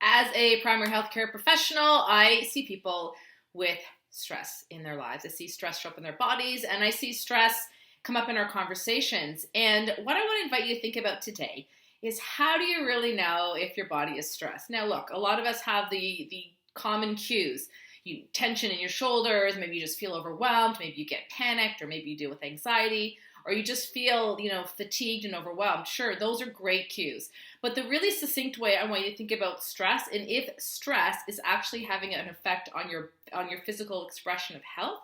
As a primary healthcare professional, I see people with stress in their lives. I see stress show up in their bodies, and I see stress come up in our conversations. And what I want to invite you to think about today is, how do you really know if your body is stressed? Now, look, a lot of us have the common cues. You tension in your shoulders, maybe you just feel overwhelmed, maybe you get panicked, or maybe you deal with anxiety, or you just feel, fatigued and overwhelmed. Sure, those are great cues. But the really succinct way I want you to think about stress, and if stress is actually having an effect on your physical expression of health,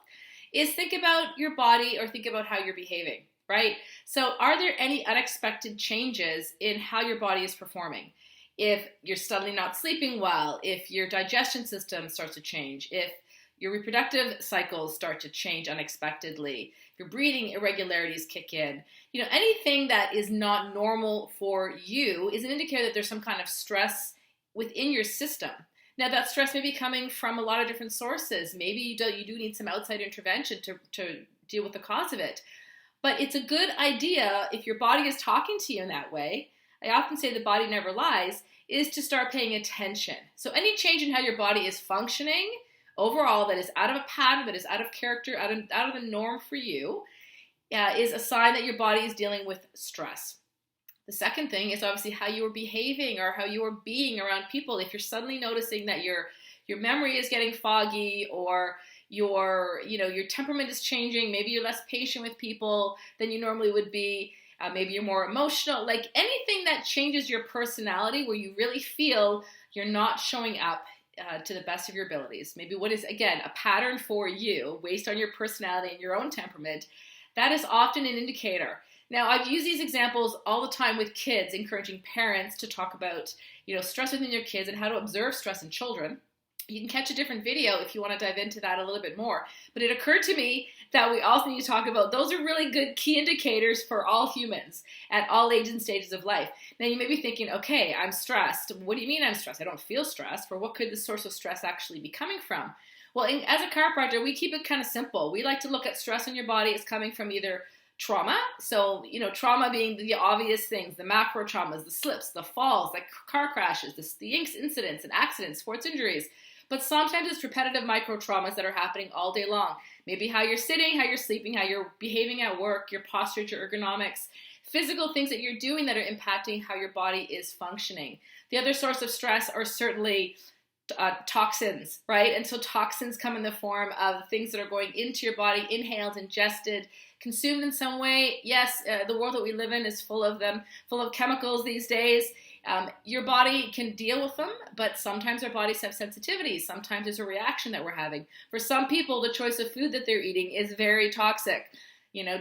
is think about your body, or think about how you're behaving, right? So are there any unexpected changes in how your body is performing? If you're suddenly not sleeping well, if your digestion system starts to change, if your reproductive cycles start to change unexpectedly, if your breathing irregularities kick in, anything that is not normal for you is an indicator that there's some kind of stress within your system. Now, that stress may be coming from a lot of different sources. Maybe you do need some outside intervention to deal with the cause of it. But it's a good idea, if your body is talking to you in that way, I often say the body never lies, is to start paying attention. So any change in how your body is functioning overall that is out of a pattern, that is out of character, out of the norm for you, is a sign that your body is dealing with stress. The second thing is obviously how you are behaving, or how you are being around people. If you're suddenly noticing that your memory is getting foggy, or your temperament is changing, maybe you're less patient with people than you normally would be, maybe you're more emotional, like anything that changes your personality where you really feel you're not showing up to the best of your abilities. Maybe what is, again, a pattern for you based on your personality and your own temperament, that is often an indicator. Now, I've used these examples all the time with kids, encouraging parents to talk about, stress within your kids and how to observe stress in children. You can catch a different video if you want to dive into that a little bit more. But it occurred to me that we also need to talk about, those are really good key indicators for all humans at all ages and stages of life. Now, you may be thinking, okay, I'm stressed. What do you mean I'm stressed? I don't feel stressed. Or what could the source of stress actually be coming from? Well, as a chiropractor, we keep it kind of simple. We like to look at stress in your body as coming from either trauma, so, trauma being the obvious things, the macro traumas, the slips, the falls, like car crashes, the incidents and accidents, sports injuries. But sometimes it's repetitive micro traumas that are happening all day long. Maybe how you're sitting, how you're sleeping, how you're behaving at work, your posture, your ergonomics, physical things that you're doing that are impacting how your body is functioning. The other source of stress are certainly toxins, right? And so toxins come in the form of things that are going into your body, inhaled, ingested, consumed in some way. Yes, the world that we live in is full of them, full of chemicals these days. Your body can deal with them, but sometimes our bodies have sensitivities. Sometimes there's a reaction that we're having. For some people, the choice of food that they're eating is very toxic.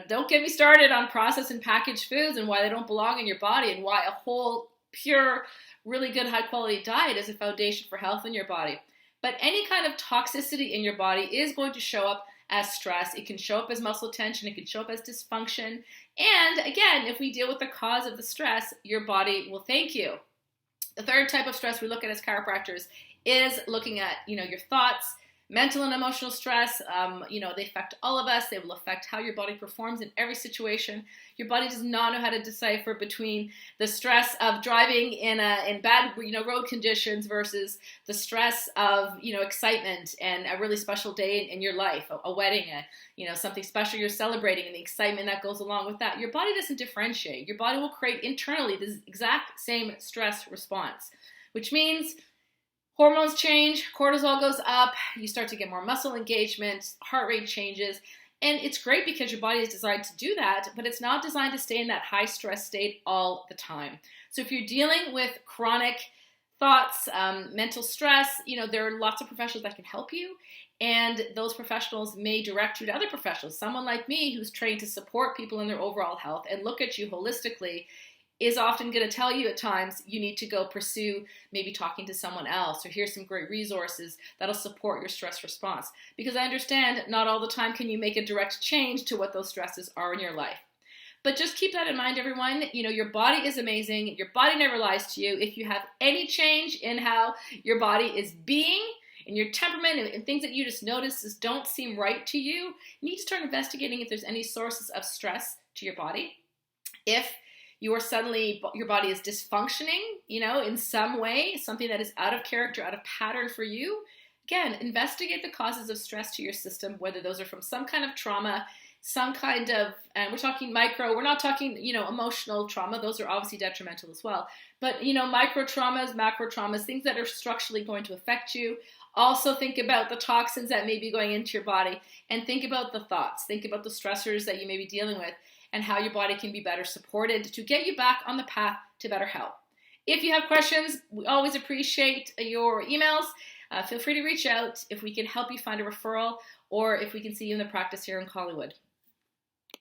Don't get me started on processed and packaged foods and why they don't belong in your body, and why a whole, pure, really good, high-quality diet is a foundation for health in your body. But any kind of toxicity in your body is going to show up as stress. It can show up as muscle tension. It can show up as dysfunction. And again, if we deal with the cause of the stress, your body will thank you. The third type of stress we look at as chiropractors is looking at, your thoughts. Mental and emotional stress, they affect all of us. They will affect how your body performs in every situation. Your body does not know how to decipher between the stress of driving in bad, road conditions versus the stress of, excitement and a really special day in your life, a wedding, something special you're celebrating, and the excitement that goes along with that. Your body doesn't differentiate. Your body will create internally the exact same stress response, which means hormones change, cortisol goes up, you start to get more muscle engagement, heart rate changes, and it's great because your body is designed to do that, but it's not designed to stay in that high stress state all the time. So if you're dealing with chronic thoughts, mental stress, there are lots of professionals that can help you, and those professionals may direct you to other professionals. Someone like me who's trained to support people in their overall health and look at you holistically is often going to tell you at times you need to go pursue maybe talking to someone else, or here's some great resources that'll support your stress response. Because I understand not all the time can you make a direct change to what those stresses are in your life. But just keep that in mind, everyone. Your body is amazing. Your body never lies to you. If you have any change in how your body is being, in your temperament, and things that you just notice don't seem right to you, you need to start investigating if there's any sources of stress to your body. If you are suddenly, your body is dysfunctioning, in some way, something that is out of character, out of pattern for you, again, investigate the causes of stress to your system, whether those are from some kind of trauma, some kind of, and we're talking micro, we're not talking, emotional trauma. Those are obviously detrimental as well. But, micro traumas, macro traumas, things that are structurally going to affect you. Also think about the toxins that may be going into your body, and think about the thoughts. Think about the stressors that you may be dealing with and how your body can be better supported to get you back on the path to better health. If you have questions, we always appreciate your emails. Feel free to reach out if we can help you find a referral or if we can see you in the practice here in Collingwood.